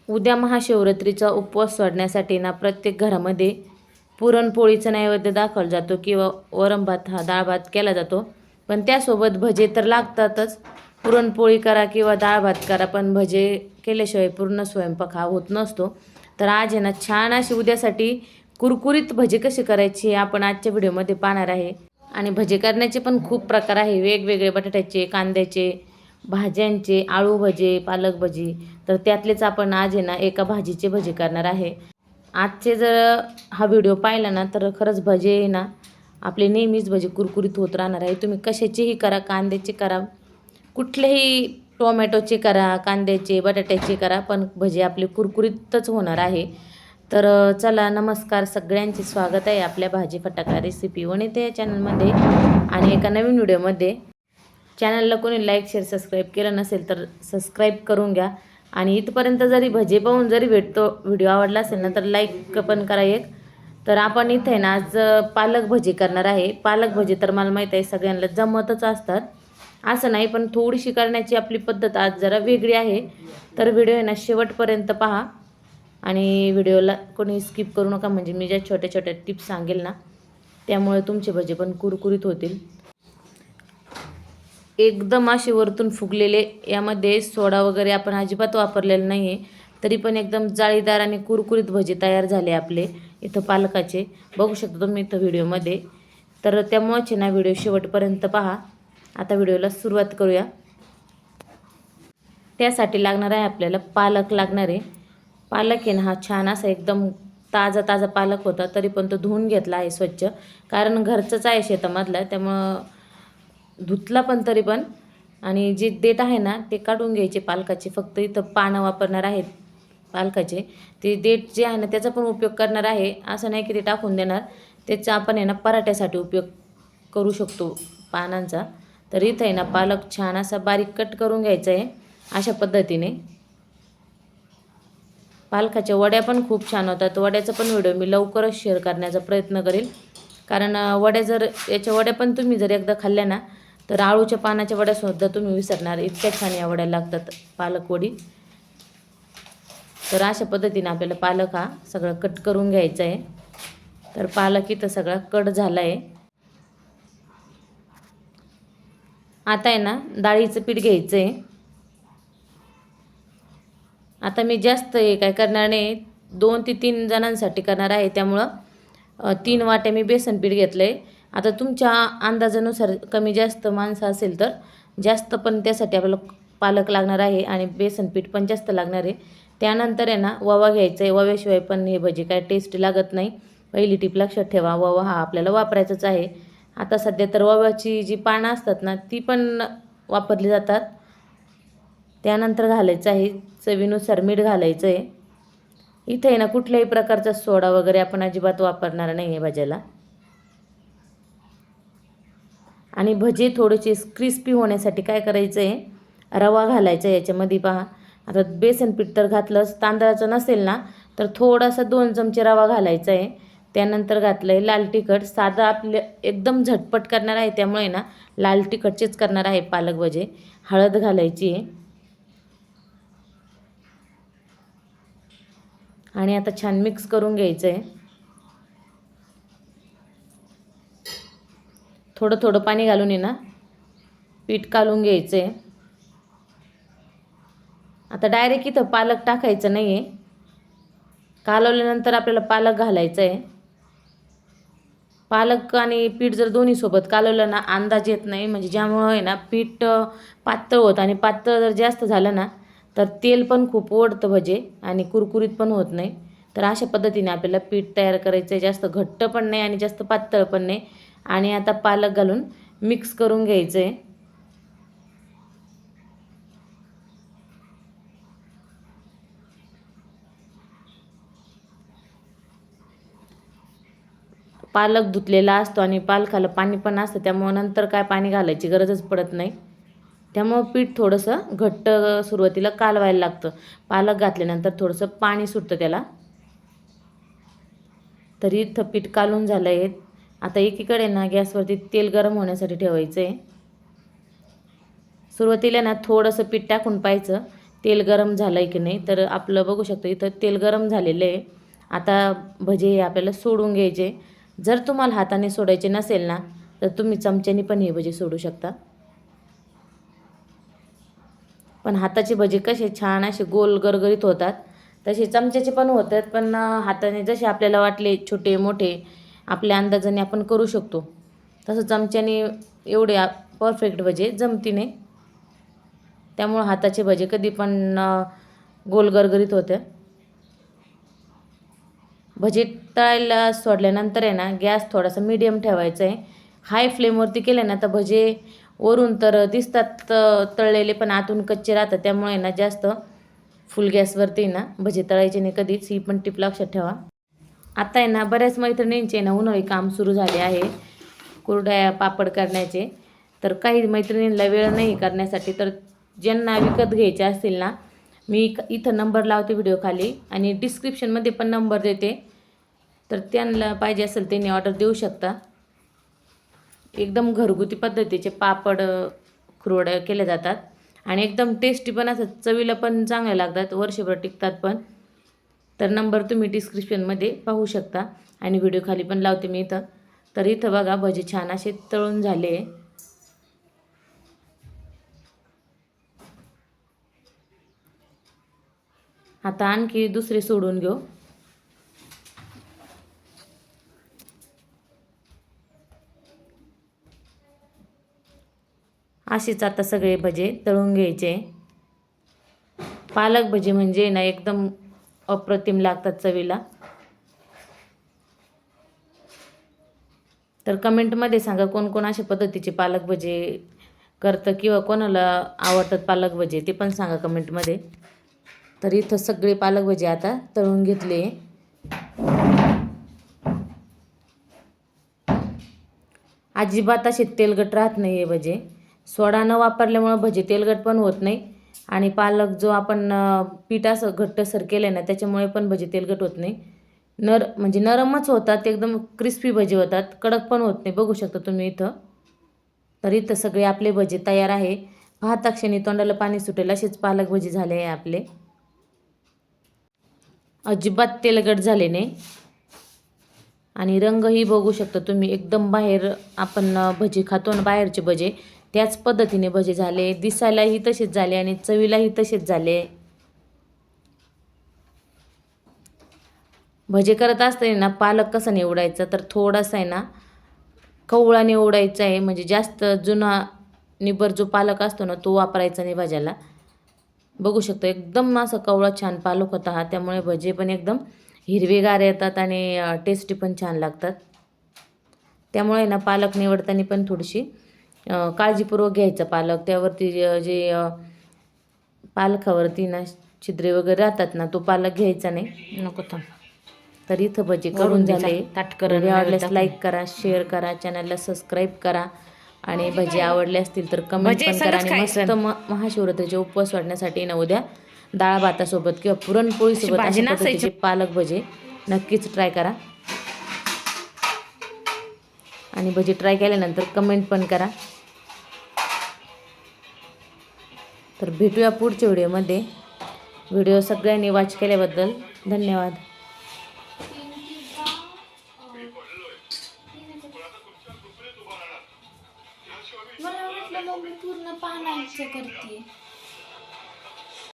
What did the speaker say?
उद्या महाशिवरात्रीचा उपवास सोडण्यासाठी ना प्रत्येक घरामध्ये पुरणपोळीचा नैवेद्य दाखवला जातो किंवा वरण भात हा डाळ भात केला जातो. पण त्यासोबत भजे तर लागतातच. पुरणपोळी करा किंवा डाळ भात करा, पण भजे केल्याशिवाय पूर्ण स्वयंपाक हा होत नसतो. तर आज आहे ना छान अशी उद्यासाठी कुरकुरीत भजे कसे करायचे आपण आजच्या व्हिडिओमध्ये पाहणार आहे. आणि भजे करण्याचे पण खूप प्रकार आहे, वेगवेगळे बटाट्याचे, कांद्याचे, भाज्यांचे, आळू भजे, पालक भजी. तर त्यातलेच आपण आज आहे ना एका भाजीचे भजे करणार आहे. आजचे जर हा व्हिडिओ पाहिला ना तर खरंच भजे आहे ना आपले नेहमीच भजे कुरकुरीत होत राहणार आहे. तुम्ही कशाचेही करा, कांद्याचे करा, कुठलेही टोमॅटोचे करा, कांद्याचे, बटाट्याचे करा, पण भजे आपले कुरकुरीतच होणार आहे. तर चला, नमस्कार सगळ्यांचे, स्वागत आहे आपल्या भाजी फटाका रेसिपी वनिता या चॅनलमध्ये आणि एका नवीन व्हिडिओमध्ये. चॅनलला कोणी लाईक शेअर सबस्क्राईब केलं नसेल तर सबस्क्राईब करून घ्या. आणि इथपर्यंत जरी भजे पाहून जरी व्हिडिओ आवडला असेल ना तर लाईक पण करा एक. तर आपण इथे ना आज पालक भजी करणार आहे. पालक भजी तर मला माहीत आहे सगळ्यांना जमतच असतात, असं नाही, पण थोडीशी करण्याची आपली पद्धत आज जरा वेगळी आहे. तर व्हिडिओ आहे ना शेवटपर्यंत पहा आणि व्हिडिओला कोणी स्किप करू नका, म्हणजे मी ज्या छोट्या छोट्या टिप्स सांगेल ना त्यामुळे तुमचे भजे पण कुरकुरीत होतील. एकदम असे वरतून फुगलेले, यामध्ये सोडा वगैरे आपण अजिबात वापरलेला नाही आहे, तरी पण एकदम जाळीदार आणि कुरकुरीत भजे तयार झाले आपले इथं पालकाचे. बघू शकता तुम्ही इथं व्हिडिओमध्ये. तर त्यामुळेच ना व्हिडिओ शेवटपर्यंत पहा. आता व्हिडिओला सुरुवात करूया. त्यासाठी लागणार आहे आपल्याला पालक लागणार आहे. पालक आहे ना हा छान असा एकदम ताजा ताजा पालक होता, तरी पण तो धुवून घेतला आहे स्वच्छ, कारण घरचंच आहे शेतामधला, त्यामुळं धुतला पण तरी पण. आणि जे देठ आहे ना ते काढून घ्यायचे पालकाचे. फक्त इथं पानं वापरणार आहेत पालकाचे. ते देठ जे आहे ना त्याचा पण उपयोग करणार आहे, असं नाही की ते टाकून देणार. त्याचा आपण आहे ना पराठ्यासाठी उपयोग करू शकतो पानांचा. तर इथं आहे ना पालक छान असा बारीक कट करून घ्यायचा आहे अशा पद्धतीने. पालकाच्या वड्या पण खूप छान होतात. वड्याचा पण व्हिडिओ मी लवकरच शेअर करण्याचा प्रयत्न करेल, कारण वड्या जर याच्या वड्या पण तुम्ही जर एकदा खाल्ल्या ना तर आळूच्या पानाच्या वड्यासुद्धा तुम्ही विसरणार, इतक्या छान या वड्या लागतात पालक वडी. तर अशा पद्धतीने आपल्याला पालक हा सगळं कट करून घ्यायचा आहे. तर पालक इथं सगळा कट झाला आहे. आता आहे ना डाळीचं पीठ घ्यायचं आहे. आता मी जास्त हे काय करणार नाही, 2 ते 3 जणांसाठी करणार आहे, त्यामुळं 3 वाट्या मी बेसन पीठ घेतलं आहे. आता तुमच्या अंदाजानुसार कमी जास्त माणसं असेल तर जास्त, पण त्यासाठी आपल्याला पालक लागणार आहे आणि बेसन पीठ पण जास्त लागणार आहे. त्यानंतर आहे ना ओवा घ्यायचा आहे. ओव्याशिवाय पण हे भजी काय टेस्टी लागत नाही. पहिली टिप लक्षात ठेवा, ओवा हा आपल्याला वापरायचाच आहे. आता सध्या तर ओव्याची जी पानं असतात ना ती पण वापरली जातात. त्यानंतर घालायचं आहे चवीनुसार मीठ घालायचं आहे. इथे आहे ना कुठल्याही प्रकारचा सोडा वगैरे आपण अजिबात वापरणार नाही आहे भाज्याला. आणि भजे थोडेसे क्रिस्पी होण्यासाठी काय करायचं आहे, रवा घालायचा आहे याच्यामध्ये. पहा, आता बेसन पीठ तर घातलंच, तांदळाचं नसेल ना तर थोडासा 2 चमचे रवा घालायचा आहे. त्यानंतर घातलं आहे लाल तिखट. साधं आपले एकदम झटपट करणार आहे त्यामुळे ना लाल तिखटचेच करणार आहे पालक भजे. हळद घालायची आहे. आणि आता छान मिक्स करून घ्यायचं आहे. थोडं थोडं पाणी घालून आहे ना पीठ कालून घ्यायचं आहे. आता डायरेक्ट इथं पालक टाकायचं नाही आहे, कालवल्यानंतर आपल्याला पालक घालायचं आहे. पालक आणि पीठ जर दोन्ही सोबत कालवलं ना अंदाज येत नाही, म्हणजे ज्यामुळं आहे ना पीठ पातळ होतं, आणि पातळ जर जास्त झालं ना तर तेल पण खूप ओढतं भजे आणि कुरकुरीत पण होत नाही. तर अशा पद्धतीने आपल्याला पीठ तयार करायचं आहे, जास्त घट्ट पण नाही आणि जास्त पातळ पण नाही. आणि आता पालक घालून मिक्स करून घ्यायचं आहे. पालक धुतलेला असतो आणि पालकाला पाणी पण असतं, त्यामुळं नंतर काय पाणी घालायची गरजच पडत नाही. त्यामुळं पीठ थोडंसं घट्ट सुरुवातीला कालवायला लागतं. पालक घातल्यानंतर थोडंसं पाणी सुटतं त्याला. तरी इथं पीठ कालून झालं आहे. आता एकीकडे ना गॅसवरती तेल गरम होण्यासाठी ठेवायचं आहे. सुरुवातीला ना थोडंसं पीठ टाकून पाहायचं तेल गरम झालं आहे की नाही. तर आपलं बघू शकतो इथं तेल गरम झालेलं आहे. आता भजे हे आपल्याला सोडून घ्यायचे. जर तुम्हाला हाताने सोडायचे नसेल ना तर तुम्ही चमच्याने पण हे भजे सोडू शकता. पण हाताचे भजे कसे छान असे गोल गरगरीत होतात, तसे चमच्याचे पण होतात. पण हाताने जसे आपल्याला वाटले छोटे मोठे आपल्या अंदाजाने आपण करू शकतो. तसं चमच्याने एवढे परफेक्ट भजे जमती नाही. त्यामुळं हाताचे भजे कधी पण गोल गरगरीत होते. भजे तळायला सोडल्यानंतर आहे ना गॅस थोडासा मीडियम ठेवायचा आहे. हाय फ्लेमवरती केले ना तर भजे वरून तर दिसतात तळलेले पण आतून कच्चे राहतात. त्यामुळे ना जास्त फुल गॅसवरती ना भजे तळायचे नाही कधीच, ही पण टिप लक्षात ठेवा. आता आहे ना बऱ्याच मैत्रिणींचे ना उन्हाळी काम सुरू झाले आहे, कुरडया पापड करण्याचे. तर काही मैत्रिणींना वेळ नाही करण्यासाठी, तर ज्यांना विकत घ्यायचे असतील ना मी इथं नंबर लावते व्हिडिओ खाली आणि डिस्क्रिप्शनमध्ये पण नंबर देते. तर त्यांना पाहिजे असेल त्यांनी ऑर्डर देऊ शकता. एकदम घरगुती पद्धतीचे पापड कुरवड्या केले जातात आणि एकदम टेस्टी पण असतात, चवीला पण चांगले लागतात, वर्षभर टिकतात पण. तर नंबर तुम्ही डिस्क्रिप्शनमध्ये पाहू शकता आणि व्हिडिओ खाली पण लावते मी इथं. तर इथं बघा भजे छान असे तळून झाले. आता आणखी दुसरे सोडून घेऊ. असेच आता सगळे भजे तळून घ्यायचे. पालक भजी म्हणजे ना एकदम अप्रतिम लागतात चवीला. तर कमेंटमध्ये सांगा कोण कोण अशा पद्धतीचे पालक भजे करतं किंवा कोणाला आवडतात पालक भजे ते पण सांगा कमेंटमध्ये. तर इथं सगळे पालक भजे आता तळून घेतले. अजिबात असे तेलकट राहत नाही हे भजे. सोडा न वापरल्यामुळं भजे तेलकट पण होत नाही आणि पालक जो आपण पीठ असं घट्टसर केलं ना त्याच्यामुळे पण भजे तेलकट होत नाही. म्हणजे नरमच होतात, एकदम क्रिस्पी भजे होतात, कडक पण होत नाही. बघू शकता तुम्ही इथं. तर इथं सगळे आपले भजे तयार आहे. पाहता क्षणी तोंडाला पाणी सुटेल असेच पालक भजे झाले आहे आपले. अजिबात तेलकट झाले नाही आणि रंगही बघू शकता तुम्ही, एकदम बाहेर आपण भजे खातो ना बाहेरचे भजे त्याच पद्धतीने भजे झाले. दिसायलाही तसेच झाले आणि चवीलाही तसेच झाले. भजे करत असताना ना पालक कसा निवडायचा तर थोडासा आहे ना कवळा निवडायचा आहे. म्हणजे जास्त जुना निबर जो पालक असतो ना तो वापरायचा नाही भाज्याला. बघू शकतो एकदम असा कवळा छान पालक होता हा. त्यामुळे भजे पण एकदम हिरवेगार येतात आणि टेस्टी पण छान लागतात. त्यामुळे ना पालक निवडताना पण थोडीशी काळजीपूर्वक घ्यायचा पालक. त्यावरती जे पालकावरती ना छिद्रे वगैरे राहतात ना तो पालक घ्यायचा नाही. नको थांब. तर इथं भजे करून झाले. व्हिडिओ आवडल्यास लाईक करा, शेअर करा, चॅनलला सबस्क्राईब करा आणि भजे आवडले असतील तर कमेंट पण करा. आणि मस्त महाशिवरात्रीचे उपवास वाढण्यासाठी ना उद्या डाळ भातासोबत किंवा पुरणपोळीसोबत अशा पद्धतीचे पालक भजे नक्कीच ट्राय करा आणि भजे ट्राय केल्यानंतर कमेंट पण करा. तर भेटूया पुढच्या व्हिडिओमध्ये. व्हिडिओ सगळ्यांनी वॉच केल्याबद्दल धन्यवाद.